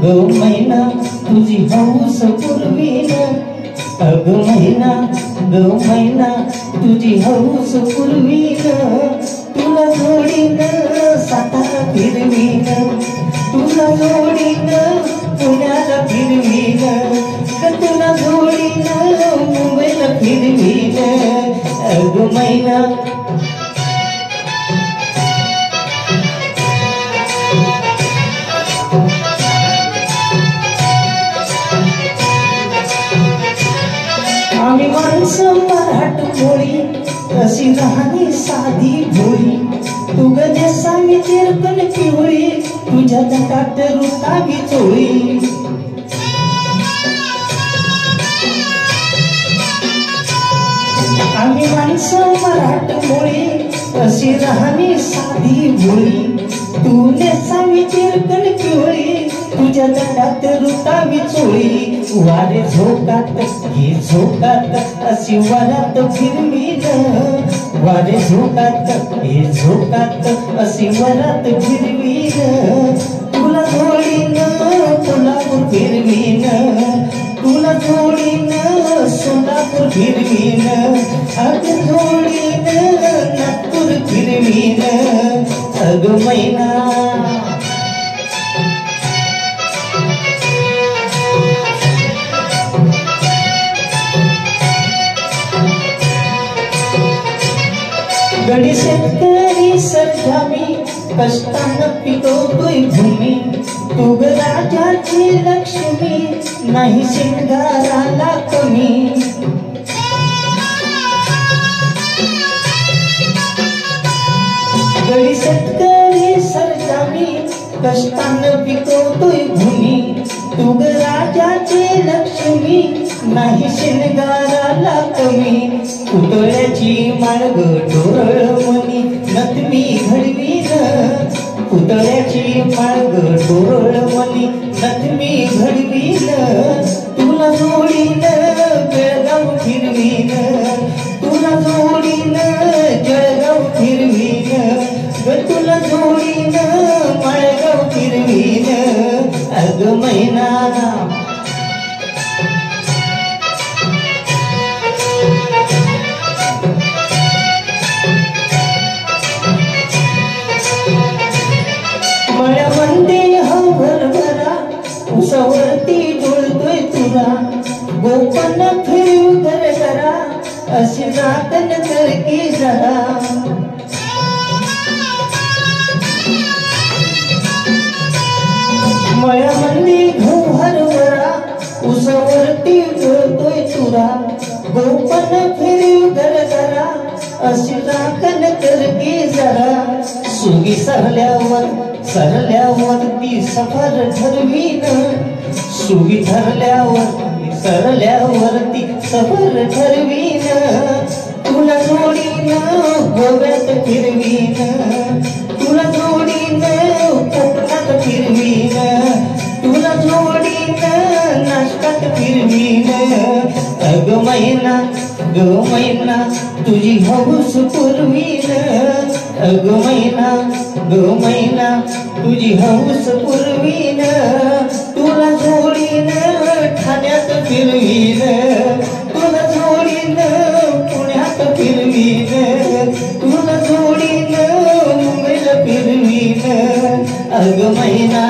गो मैना तुझी हौस पुरवीन, अग मैना गो मैना तुझी हौस पुरवीन, तुला जोडीन सातारा फिरवीन, तुला जोडीन पुण्याला फिरवीन, तुला जोडीन मुंबईला फिरवीन, अग मैना आम्ही माणसं मराठ मोळी कशी राहणी साधी भोळी, तू गद्या सांगी चिरकन पिवळी, तुझ्या दटात रुतावी चोळी, आम्ही माणसं मराठ मोळी कशी राहणी साधी भोळी, तू नेसावी चिरकन पिवळी, तुझ्या दटात रुतावी चोळी, वारे झोकात हे झोकात अशी वरात फिरवीन, वारे झोकात हे झोकात अशी वरात फिरवीन, तुला जोडीन कोल्हापूर फिरवीन, तुला जोडीन सोलापूर फिरवीन, अग जोडीन नागपूर फिरवीन, अग मैना गडी शेतकरी सरजामी कष्टानं पिकवतोय भूमी, तू ग राजाची लक्ष्मी नाही शिंगाराला कमी, गडी शेतकरी सरजामी कष्टानं पिकवतोय भूमी, तू ग राजाची लक्ष्मी नाही शिंगाराला कमी, पुतळ्याची माळग डोरळ मनी नथमी घडवीन, पुतळ्याची माळग डोरळ मनी नथमी घडवीन, तुला जोडीन जळगाव फिरवीन, तुला जोडीन जळगाव फिरवीन, तुला जोडीन माळगाव फिरवीन, अग मैना उसवरती डोलतोय तुला, गोपन फिरू घर करा अशी नातन कर की जरा, मळ्यामंदी गहू हरभरा उसवरती डोलतोय तुला, गोपन फिरू घर करा अशी नातन कर की जरा, सुगी सरल्यावर ती सफर ठरवीन, सुगी सरल्यावर ती सफर ठरवीन, तुला जोडीन गोव्यात फिरवीन, तुला जोडीन कोकणात फिरवीन, तुला जोडीन नाशकात फिरवीन, अग मैना ग मैना तुझी हौस पुरवीन, अग मैना ग मैना तुझी हौस पुरवीन, तुला जोडीन ठाण्यात फिरवीन, तुला जोडीन पुण्यात फिरवीन, तुला जोडीन मुंबईला फिरवीन, अग मैना